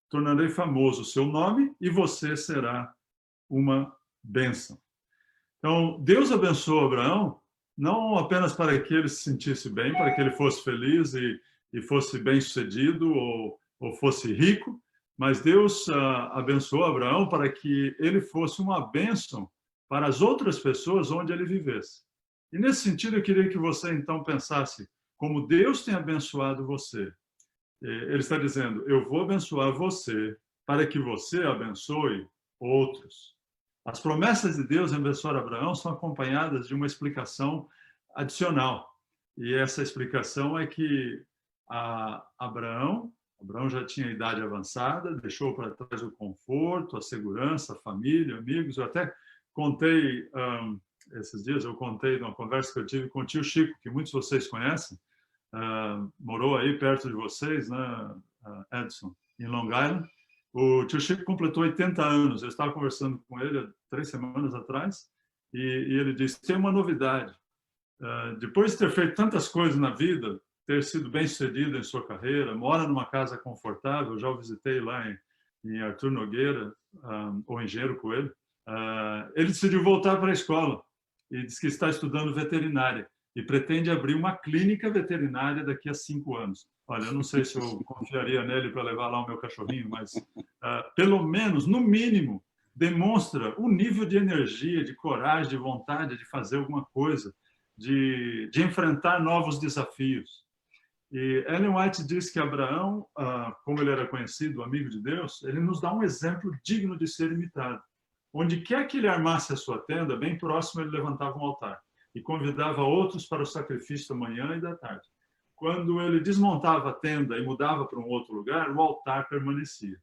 Tornarei famoso o seu nome e você será uma bênção. Então, Deus abençoou Abraão não apenas para que ele se sentisse bem, para que ele fosse feliz e fosse bem-sucedido ou fosse rico, mas Deus abençoou Abraão para que ele fosse uma bênção para as outras pessoas onde ele vivesse. E nesse sentido, eu queria que você então pensasse como Deus tem abençoado você. Ele está dizendo: eu vou abençoar você para que você abençoe outros. As promessas de Deus em abençoar Abraão são acompanhadas de uma explicação adicional. E essa explicação é que Abraão já tinha idade avançada, deixou para trás o conforto, a segurança, a família, amigos. Eu até contei esses dias eu contei de uma conversa que eu tive com o tio Chico, que muitos de vocês conhecem, morou aí perto de vocês, né, Edson, em Long Island. O tio Chico completou 80 anos. Eu estava conversando com ele há 3 semanas atrás e ele disse: tem uma novidade. Depois de ter feito tantas coisas na vida, ter sido bem-sucedido em sua carreira, mora numa casa confortável, já o visitei lá em Arthur Nogueira, o engenheiro Coelho, ele decidiu voltar para a escola e disse que está estudando veterinária e pretende abrir uma clínica veterinária daqui a 5 anos. Olha, eu não sei se eu confiaria nele para levar lá o meu cachorrinho, mas pelo menos, no mínimo, demonstra o nível de energia, de coragem, de vontade de fazer alguma coisa, de enfrentar novos desafios. E Ellen White diz que Abraão, como ele era conhecido, amigo de Deus, ele nos dá um exemplo digno de ser imitado. Onde quer que ele armasse a sua tenda, bem próximo ele levantava um altar e convidava outros para o sacrifício da manhã e da tarde. Quando ele desmontava a tenda e mudava para um outro lugar, o altar permanecia.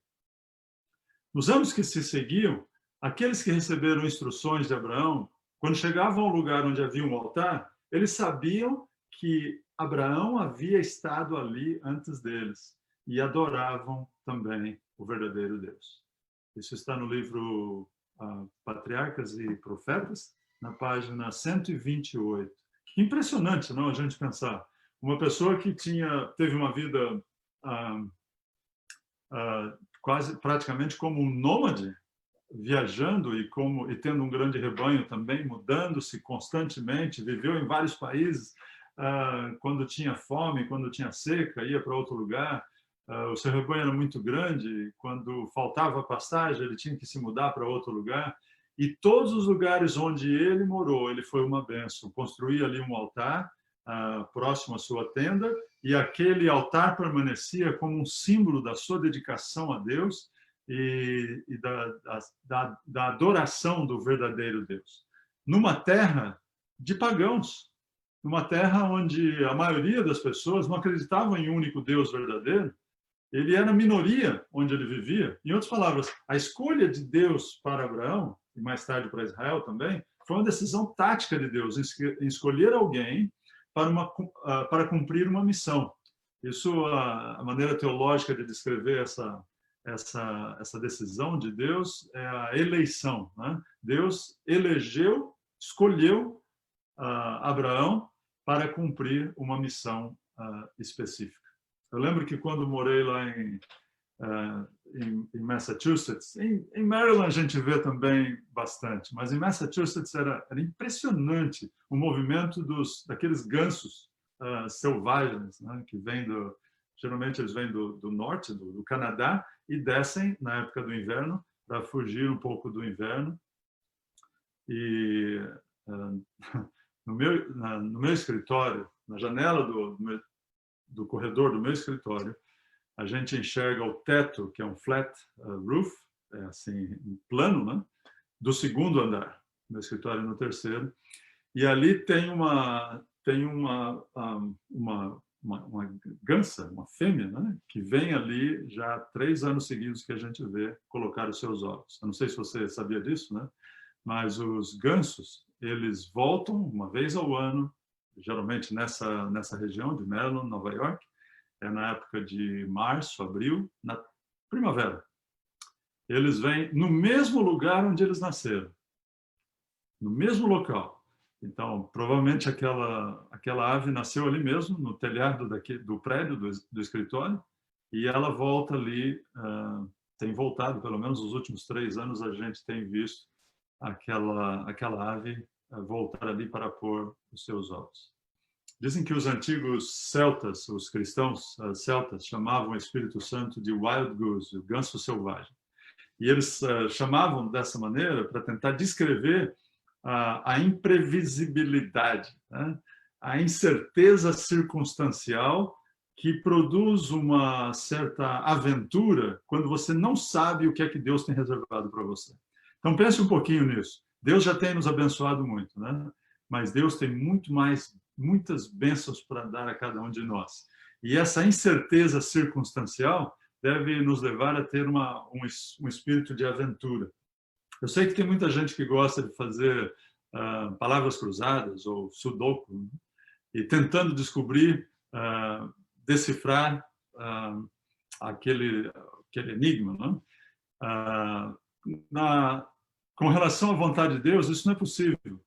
Nos anos que se seguiam, aqueles que receberam instruções de Abraão, quando chegavam ao lugar onde havia um altar, eles sabiam que Abraão havia estado ali antes deles e adoravam também o verdadeiro Deus. Isso está no livro Patriarcas e Profetas, na página 128. Que impressionante, não, a gente pensar. Uma pessoa que teve uma vida quase praticamente como um nômade, viajando e tendo um grande rebanho também, mudando-se constantemente, viveu em vários países, quando tinha fome, quando tinha seca, ia para outro lugar, o seu rebanho era muito grande, quando faltava pastagem, ele tinha que se mudar para outro lugar, e todos os lugares onde ele morou, ele foi uma bênção. Construía ali um altar próximo à sua tenda, e aquele altar permanecia como um símbolo da sua dedicação a Deus e da adoração do verdadeiro Deus. Numa terra de pagãos, numa terra onde a maioria das pessoas não acreditavam em um único Deus verdadeiro, ele era minoria onde ele vivia. Em outras palavras, a escolha de Deus para Abraão, e mais tarde para Israel também, foi uma decisão tática de Deus, em escolher alguém para cumprir uma missão. Isso, a maneira teológica de descrever essa decisão de Deus é a eleição, né? Deus escolheu Abraão para cumprir uma missão específica. Eu lembro que quando morei lá em Massachusetts, em Maryland a gente vê também bastante, mas em Massachusetts era impressionante o movimento daqueles gansos selvagens, né, que geralmente eles vêm do norte, do Canadá, e descem na época do inverno para fugir um pouco do inverno. E no meu escritório, na janela do corredor do meu escritório, a gente enxerga o teto, que é um flat roof, assim, plano, né, do 2º andar. Meu escritório é no 3º. E ali tem uma gansa, uma fêmea, né, que vem ali já há 3 anos seguidos que a gente vê colocar os seus ovos. Eu não sei se você sabia disso, né? Mas os gansos, eles voltam uma vez ao ano, geralmente nessa região de Maryland, Nova York, na época de março, abril, na primavera. Eles vêm no mesmo lugar onde eles nasceram, no mesmo local. Então, provavelmente aquela ave nasceu ali mesmo, no telhado do prédio do escritório, e ela volta ali, tem voltado, pelo menos nos últimos 3 anos, a gente tem visto aquela ave voltar ali para pôr os seus ovos. Dizem que os antigos celtas, os cristãos celtas, chamavam o Espírito Santo de wild goose, o ganso selvagem. E eles chamavam dessa maneira para tentar descrever a imprevisibilidade, né? A incerteza circunstancial que produz uma certa aventura quando você não sabe o que é que Deus tem reservado para você. Então pense um pouquinho nisso. Deus já tem nos abençoado muito, né? Mas Deus tem muitas bênçãos para dar a cada um de nós. E essa incerteza circunstancial deve nos levar a ter um espírito de aventura. Eu sei que tem muita gente que gosta de fazer palavras cruzadas ou sudoku, né? E tentando descobrir, decifrar aquele enigma, né? Com relação à vontade de Deus, isso não é possível.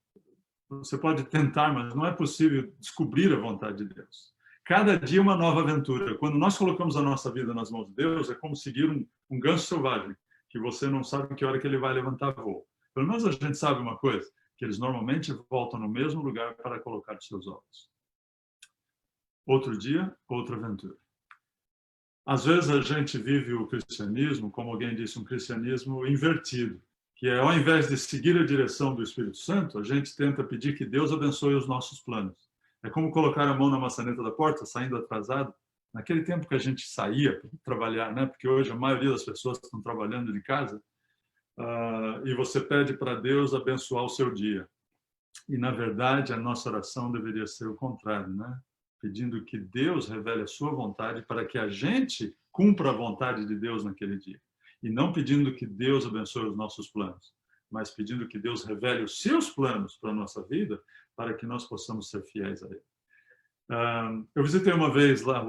Você pode tentar, mas não é possível descobrir a vontade de Deus. Cada dia uma nova aventura. Quando nós colocamos a nossa vida nas mãos de Deus, é como seguir um ganso selvagem, que você não sabe que hora que ele vai levantar voo. Pelo menos a gente sabe uma coisa, que eles normalmente voltam no mesmo lugar para colocar os seus ovos. Outro dia, outra aventura. Às vezes a gente vive o cristianismo, como alguém disse, um cristianismo invertido, que é, ao invés de seguir a direção do Espírito Santo, a gente tenta pedir que Deus abençoe os nossos planos. É como colocar a mão na maçaneta da porta, saindo atrasado. Naquele tempo que a gente saía para trabalhar, né? Porque hoje a maioria das pessoas estão trabalhando de casa, e você pede para Deus abençoar o seu dia. E, na verdade, a nossa oração deveria ser o contrário, né? Pedindo que Deus revele a sua vontade para que a gente cumpra a vontade de Deus naquele dia. E não pedindo que Deus abençoe os nossos planos, mas pedindo que Deus revele os seus planos para a nossa vida, para que nós possamos ser fiéis a Ele. Eu visitei uma vez lá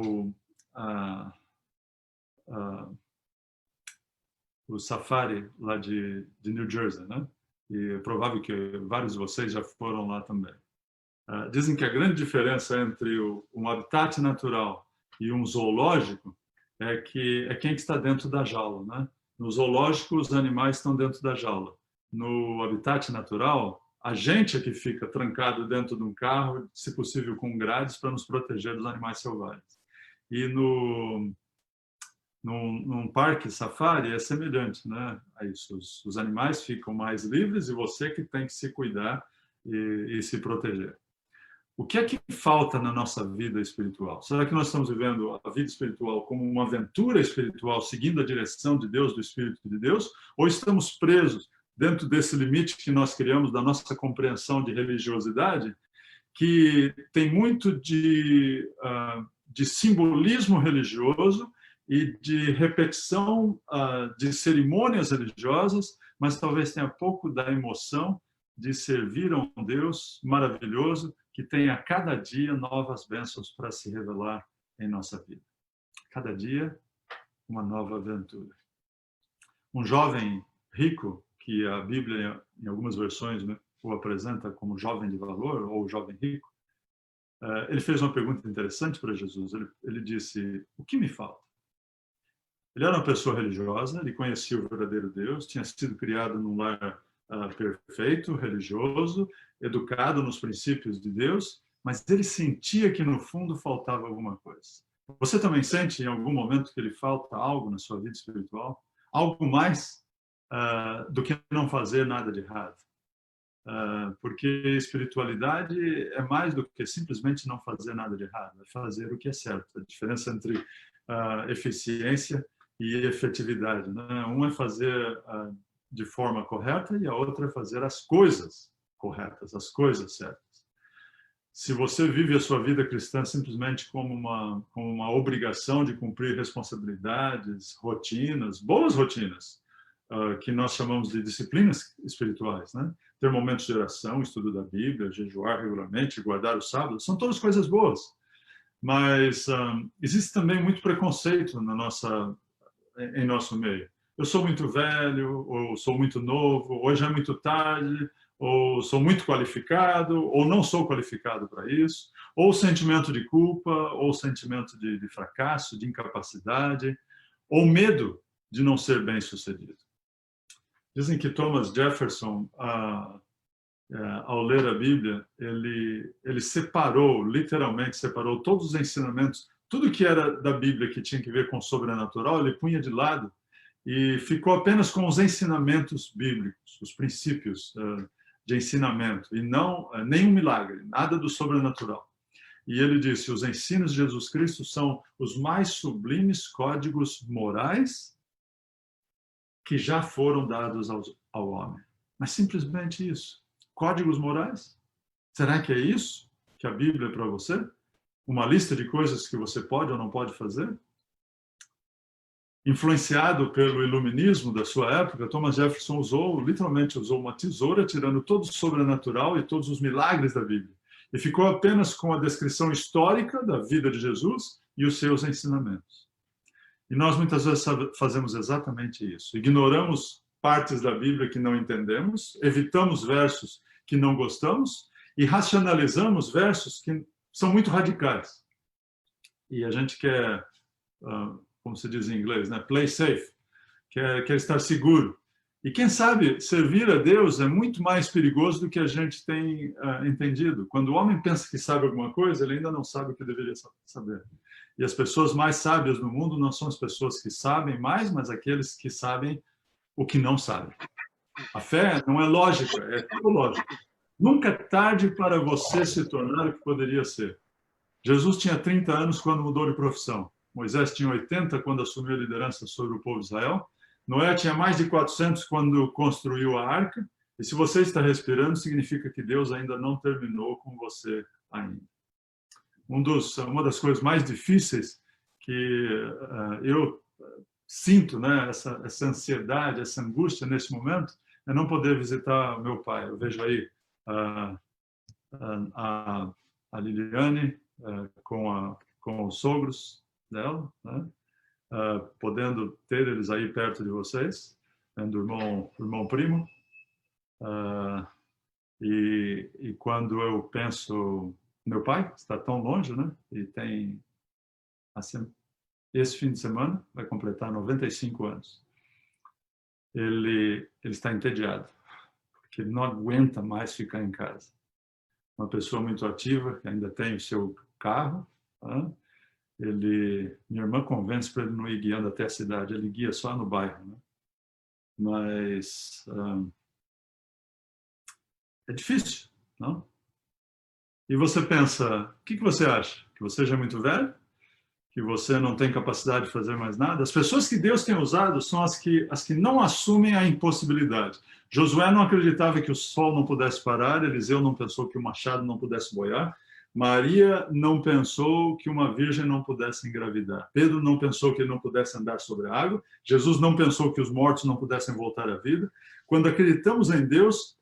o safari lá de New Jersey, né? E é provável que vários de vocês já foram lá também. Dizem que a grande diferença entre um habitat natural e um zoológico é quem está dentro da jaula, né? No zoológico, os animais estão dentro da jaula. No habitat natural, a gente é que fica trancado dentro de um carro, se possível com grades, para nos proteger dos animais selvagens. E num parque safari é semelhante, né? A isso. Os animais ficam mais livres e você que tem que se cuidar e se proteger. O que é que falta na nossa vida espiritual? Será que nós estamos vivendo a vida espiritual como uma aventura espiritual, seguindo a direção de Deus, do Espírito de Deus? Ou estamos presos dentro desse limite que nós criamos da nossa compreensão de religiosidade, que tem muito de simbolismo religioso e de repetição de cerimônias religiosas, mas talvez tenha pouco da emoção de servir a um Deus maravilhoso que tem a cada dia novas bênçãos para se revelar em nossa vida. Cada dia, uma nova aventura. Um jovem rico, que a Bíblia, em algumas versões, o apresenta como jovem de valor, ou jovem rico, ele fez uma pergunta interessante para Jesus. Ele disse, o que me falta? Ele era uma pessoa religiosa, ele conhecia o verdadeiro Deus, tinha sido criado num lar perfeito, religioso, educado nos princípios de Deus, mas ele sentia que no fundo faltava alguma coisa. Você também sente em algum momento que lhe falta algo na sua vida espiritual? Algo mais do que não fazer nada de errado? Porque espiritualidade é mais do que simplesmente não fazer nada de errado, é fazer o que é certo. A diferença entre eficiência e efetividade, né? Um é fazer de forma correta e a outra é fazer as coisas corretas, as coisas certas. Se você vive a sua vida cristã simplesmente como uma obrigação de cumprir responsabilidades, rotinas, boas rotinas, que nós chamamos de disciplinas espirituais, né? Ter momentos de oração, estudo da Bíblia, jejuar regularmente, guardar o sábado, são todas coisas boas. Mas existe também muito preconceito em nosso meio. Eu sou muito velho, ou sou muito novo, hoje é muito tarde, ou sou muito qualificado, ou não sou qualificado para isso, ou sentimento de culpa, ou sentimento de fracasso, de incapacidade, ou medo de não ser bem-sucedido. Dizem que Thomas Jefferson, ao ler a Bíblia, ele literalmente separou todos os ensinamentos, tudo que era da Bíblia que tinha que ver com o sobrenatural, ele punha de lado e ficou apenas com os ensinamentos bíblicos, os princípios de ensinamento, e não nenhum milagre, nada do sobrenatural. E ele disse, os ensinos de Jesus Cristo são os mais sublimes códigos morais que já foram dados ao homem. Mas simplesmente isso. Códigos morais? Será que é isso que a Bíblia é para você? Uma lista de coisas que você pode ou não pode fazer? influenciado pelo iluminismo da sua época, Thomas Jefferson literalmente usou uma tesoura, tirando todo o sobrenatural e todos os milagres da Bíblia. E ficou apenas com a descrição histórica da vida de Jesus e os seus ensinamentos. E nós muitas vezes fazemos exatamente isso. Ignoramos partes da Bíblia que não entendemos, evitamos versos que não gostamos e racionalizamos versos que são muito radicais. E a gente quer, como se diz em inglês, né? Play safe, quer estar seguro. E quem sabe servir a Deus é muito mais perigoso do que a gente tem entendido. Quando o homem pensa que sabe alguma coisa, ele ainda não sabe o que deveria saber. E as pessoas mais sábias no mundo não são as pessoas que sabem mais, mas aqueles que sabem o que não sabem. A fé não é lógica, é teológica. Nunca é tarde para você se tornar o que poderia ser. Jesus tinha 30 anos quando mudou de profissão. Moisés tinha 80 quando assumiu a liderança sobre o povo de Israel. Noé tinha mais de 400 quando construiu a arca. E se você está respirando, significa que Deus ainda não terminou com você ainda. Uma das coisas mais difíceis que eu sinto, né, essa ansiedade, essa angústia nesse momento, é não poder visitar meu pai. Eu vejo aí a Liliane com os sogros dela, né, podendo ter eles aí perto de vocês, né, do irmão primo. E quando eu penso, meu pai está tão longe, né, e tem assim, esse fim de semana vai completar 95 anos. Ele está entediado, porque ele não aguenta mais ficar em casa. Uma pessoa muito ativa, que ainda tem o seu carro, né? Minha irmã convence para ele não ir guiando até a cidade, ele guia só no bairro, né? Mas é difícil, não? E você pensa, o que você acha? Que você já é muito velho? Que você não tem capacidade de fazer mais nada? As pessoas que Deus tem usado são as que não assumem a impossibilidade. Josué não acreditava que o sol não pudesse parar, Eliseu não pensou que o machado não pudesse boiar, Maria não pensou que uma virgem não pudesse engravidar, Pedro não pensou que ele não pudesse andar sobre a água, Jesus não pensou que os mortos não pudessem voltar à vida. Quando acreditamos em Deus,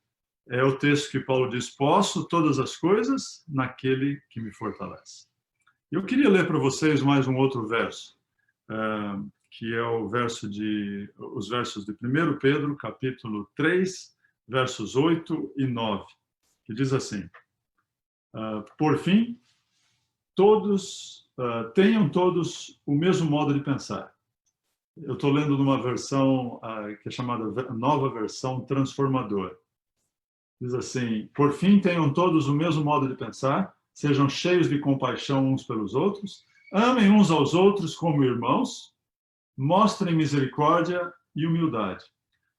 é o texto que Paulo diz, posso todas as coisas naquele que me fortalece. Eu queria ler para vocês mais um outro verso, que é os versos de 1 Pedro, capítulo 3, versos 8 e 9, que diz assim, por fim, tenham todos o mesmo modo de pensar. Eu estou lendo numa versão que é chamada Nova Versão Transformadora. Diz assim, por fim, tenham todos o mesmo modo de pensar, sejam cheios de compaixão uns pelos outros, amem uns aos outros como irmãos, mostrem misericórdia e humildade.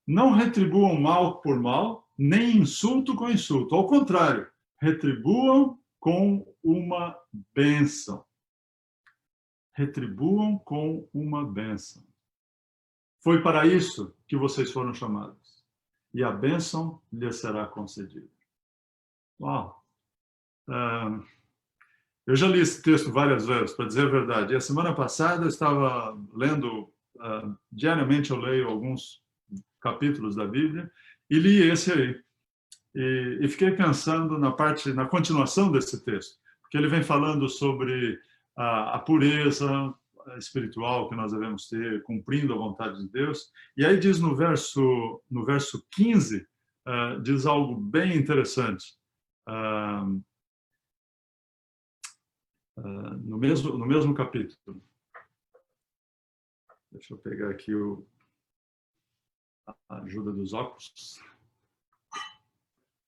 Não retribuam mal por mal, nem insulto com insulto. Ao contrário, retribuam com uma bênção. Retribuam com uma bênção. Foi para isso que vocês foram chamados. E a bênção lhes será concedida. Uau! Eu já li esse texto várias vezes, para dizer a verdade. E a semana passada eu estava lendo, diariamente eu leio alguns capítulos da Bíblia, e li esse aí. E fiquei pensando na continuação desse texto, porque ele vem falando sobre a pureza espiritual que nós devemos ter, cumprindo a vontade de Deus. E aí diz no verso 15, diz algo bem interessante. No mesmo capítulo. Deixa eu pegar aqui a ajuda dos óculos.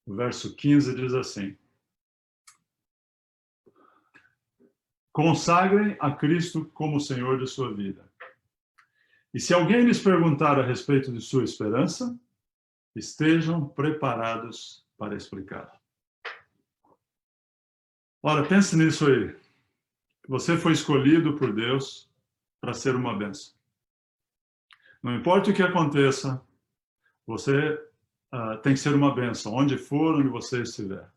O verso 15 diz assim, consagrem a Cristo como Senhor de sua vida. E se alguém lhes perguntar a respeito de sua esperança, estejam preparados para explicar. Ora, pense nisso aí. Você foi escolhido por Deus para ser uma bênção. Não importa o que aconteça, você tem que ser uma bênção, onde for, onde você estiver.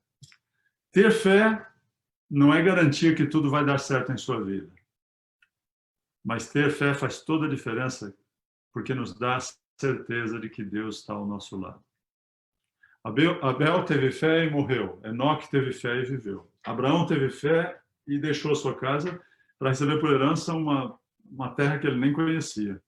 Ter fé não é garantia que tudo vai dar certo em sua vida. Mas ter fé faz toda a diferença, porque nos dá certeza de que Deus está ao nosso lado. Abel teve fé e morreu. Enoque teve fé e viveu. Abraão teve fé e deixou sua casa para receber por herança uma terra que ele nem conhecia.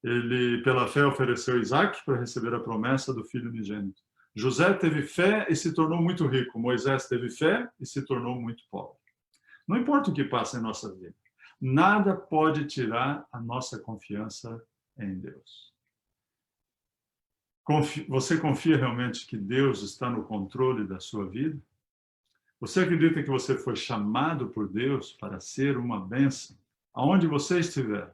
Ele, pela fé, ofereceu Isaac para receber a promessa do filho unigênito. José teve fé e se tornou muito rico. Moisés teve fé e se tornou muito pobre. Não importa o que passa em nossa vida, nada pode tirar a nossa confiança em Deus. Você confia realmente que Deus está no controle da sua vida? Você acredita que você foi chamado por Deus para ser uma bênção, aonde você estiver?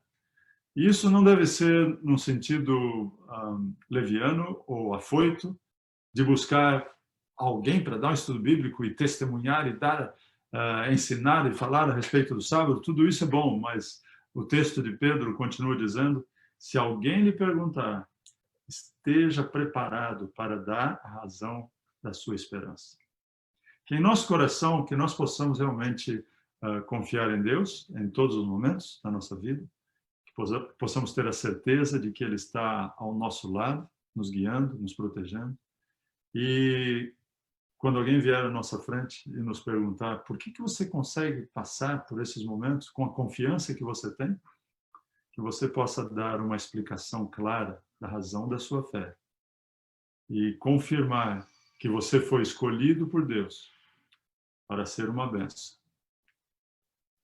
E isso não deve ser num sentido leviano ou afoito, de buscar alguém para dar um estudo bíblico e testemunhar e dar, ensinar e falar a respeito do sábado. Tudo isso é bom, mas o texto de Pedro continua dizendo, se alguém lhe perguntar, esteja preparado para dar a razão da sua esperança. Que em nosso coração, que nós possamos realmente confiar em Deus em todos os momentos da nossa vida, que possamos ter a certeza de que Ele está ao nosso lado, nos guiando, nos protegendo. E quando alguém vier à nossa frente e nos perguntar por que você consegue passar por esses momentos com a confiança que você tem, que você possa dar uma explicação clara da razão da sua fé e confirmar que você foi escolhido por Deus para ser uma bênção.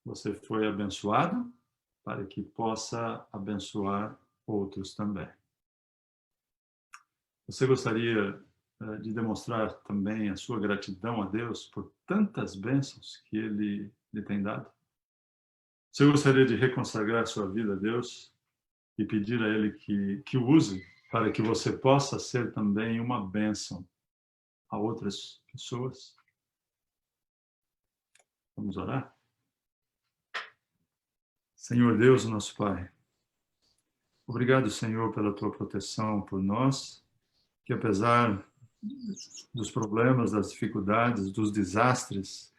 Você foi abençoado para que possa abençoar outros também. Você gostaria de demonstrar também a sua gratidão a Deus por tantas bênçãos que Ele lhe tem dado? Você gostaria de reconsagrar sua vida a Deus e pedir a Ele que o use para que você possa ser também uma bênção a outras pessoas? Vamos orar? Senhor Deus, nosso Pai, obrigado, Senhor, pela Tua proteção por nós, que apesar dos problemas, das dificuldades, dos desastres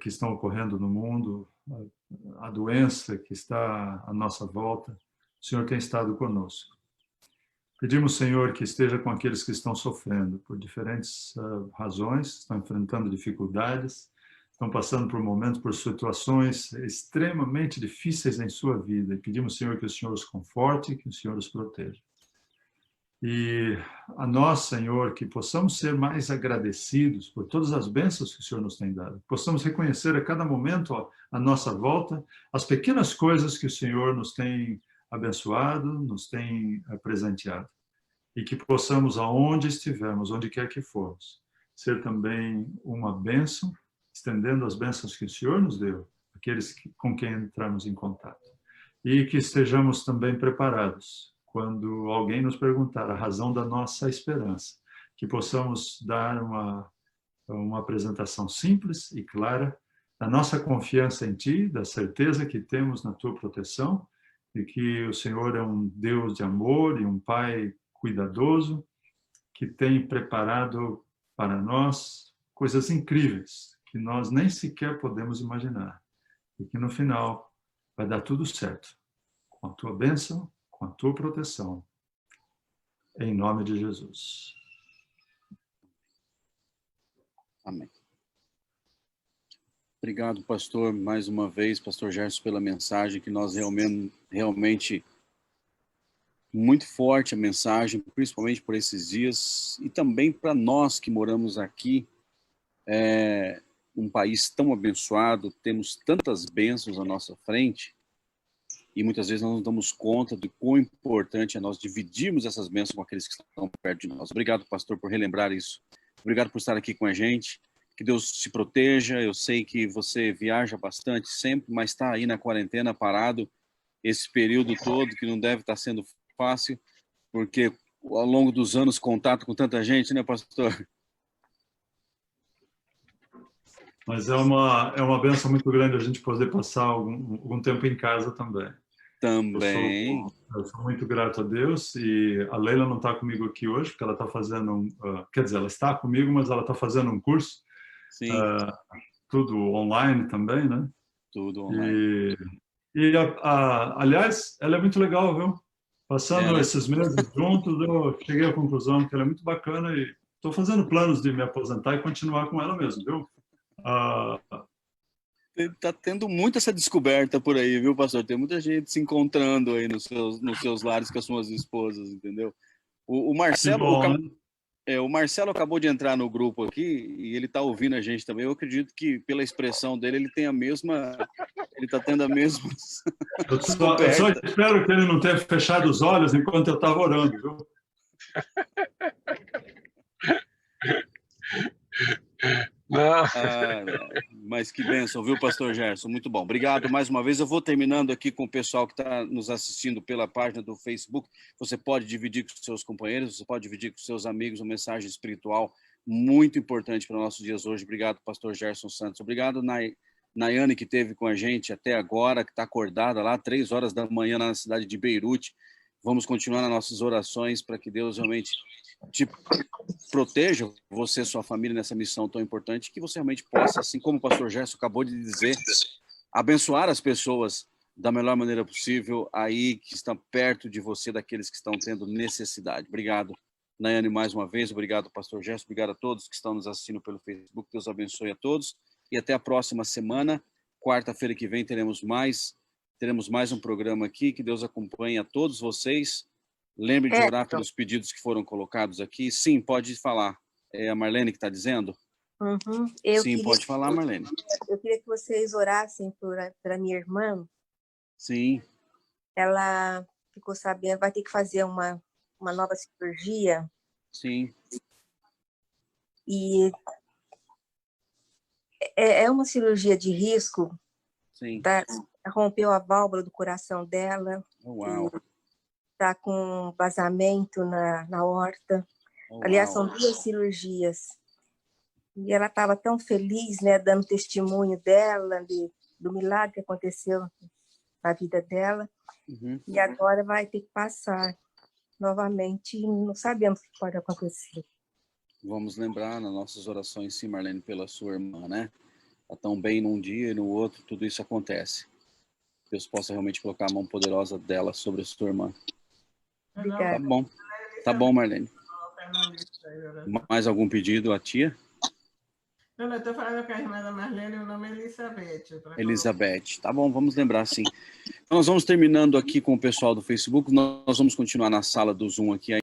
que estão ocorrendo no mundo, a doença que está à nossa volta, o Senhor tem estado conosco. Pedimos, Senhor, que esteja com aqueles que estão sofrendo por diferentes razões, estão enfrentando dificuldades, estão passando por momentos, por situações extremamente difíceis em sua vida. E pedimos, Senhor, que o Senhor os conforte, que o Senhor os proteja. E a nós, Senhor, que possamos ser mais agradecidos por todas as bênçãos que o Senhor nos tem dado. Possamos reconhecer a cada momento à nossa volta as pequenas coisas que o Senhor nos tem abençoado, nos tem presenteado. E que possamos, aonde estivermos, onde quer que formos, ser também uma bênção, estendendo as bênçãos que o Senhor nos deu, aqueles com quem entramos em contato. E que estejamos também preparados quando alguém nos perguntar a razão da nossa esperança, que possamos dar uma apresentação simples e clara da nossa confiança em Ti, da certeza que temos na Tua proteção, e que o Senhor é um Deus de amor e um Pai cuidadoso, que tem preparado para nós coisas incríveis, que nós nem sequer podemos imaginar, e que no final vai dar tudo certo, com a Tua bênção, com a Tua proteção, em nome de Jesus. Amém. Obrigado, pastor, mais uma vez, pastor Gerson, pela mensagem, que nós realmente muito forte a mensagem, principalmente por esses dias, e também para nós que moramos aqui, um país tão abençoado, temos tantas bênçãos à nossa frente, e muitas vezes não nos damos conta do quão importante é nós dividirmos essas bênçãos com aqueles que estão perto de nós. Obrigado, pastor, por relembrar isso. Obrigado por estar aqui com a gente. Que Deus te proteja. Eu sei que você viaja bastante sempre, mas está aí na quarentena parado esse período todo, que não deve estar sendo fácil, porque ao longo dos anos, contato com tanta gente, né, pastor? Mas é uma bênção muito grande a gente poder passar algum tempo em casa também. Também. Eu sou muito grato a Deus, e a Leila não está comigo aqui hoje, porque ela está fazendo quer dizer, ela está comigo, mas ela está fazendo um curso. Sim. Tudo online também, né? Tudo online. E, aliás, ela é muito legal, viu? Passando esses meses juntos, eu cheguei à conclusão que ela é muito bacana e estou fazendo planos de me aposentar e continuar com ela mesmo, viu? Tá tendo muito essa descoberta por aí, viu, pastor? Tem muita gente se encontrando aí nos seus lares com as suas esposas, entendeu? O Marcelo, bom, né? o Marcelo acabou de entrar no grupo aqui e ele está ouvindo a gente também. Eu acredito que pela expressão dele ele tem ele está tendo a mesma. Eu só espero que ele não tenha fechado os olhos enquanto eu estava orando, viu? Não. Mas que bênção, viu, pastor Gerson? Muito bom. Obrigado mais uma vez. Eu vou terminando aqui com o pessoal que está nos assistindo pela página do Facebook. Você pode dividir com seus companheiros, você pode dividir com seus amigos uma mensagem espiritual muito importante para os nossos dias hoje. Obrigado, pastor Gerson Santos. Obrigado, Nayane, que esteve com a gente até agora, que está acordada lá, 3 horas da manhã na cidade de Beirute. Vamos continuar nas nossas orações para que Deus realmente te proteja, você e sua família, nessa missão tão importante, que você realmente possa, assim como o pastor Gerson acabou de dizer, abençoar as pessoas da melhor maneira possível aí que estão perto de você, daqueles que estão tendo necessidade. Obrigado, Nayane, mais uma vez. Obrigado, pastor Gerson. Obrigado a todos que estão nos assistindo pelo Facebook. Deus abençoe a todos. E até a próxima semana. Quarta-feira que vem teremos mais um programa aqui. Que Deus acompanhe a todos vocês. Lembre de orar pelos pedidos que foram colocados aqui. Sim, pode falar. É a Marlene que está dizendo? Uhum. Sim, pode falar, Marlene. Eu queria que vocês orassem para minha irmã. Sim. Ela ficou sabendo, vai ter que fazer uma nova cirurgia. Sim. E é uma cirurgia de risco. Sim. Rompeu a válvula do coração dela. Uau. Está com vazamento na aorta. Aliás, são 2 cirurgias. E ela estava tão feliz, né, dando testemunho dela, do milagre que aconteceu na vida dela. Uhum. E agora vai ter que passar novamente e não sabemos o que pode acontecer. Vamos lembrar nas nossas orações, sim, Marlene, pela sua irmã, né? Está tão bem num dia e no outro, tudo isso acontece. Deus possa realmente colocar a mão poderosa dela sobre a sua irmã. Obrigada. Tá bom, Marlene. Mais algum pedido, a tia? Não, eu estou falando com a irmã da Marlene, o nome é Elizabeth. Elizabeth. Tá bom, vamos lembrar, sim. Então, nós vamos terminando aqui com o pessoal do Facebook. Nós vamos continuar na sala do Zoom aqui.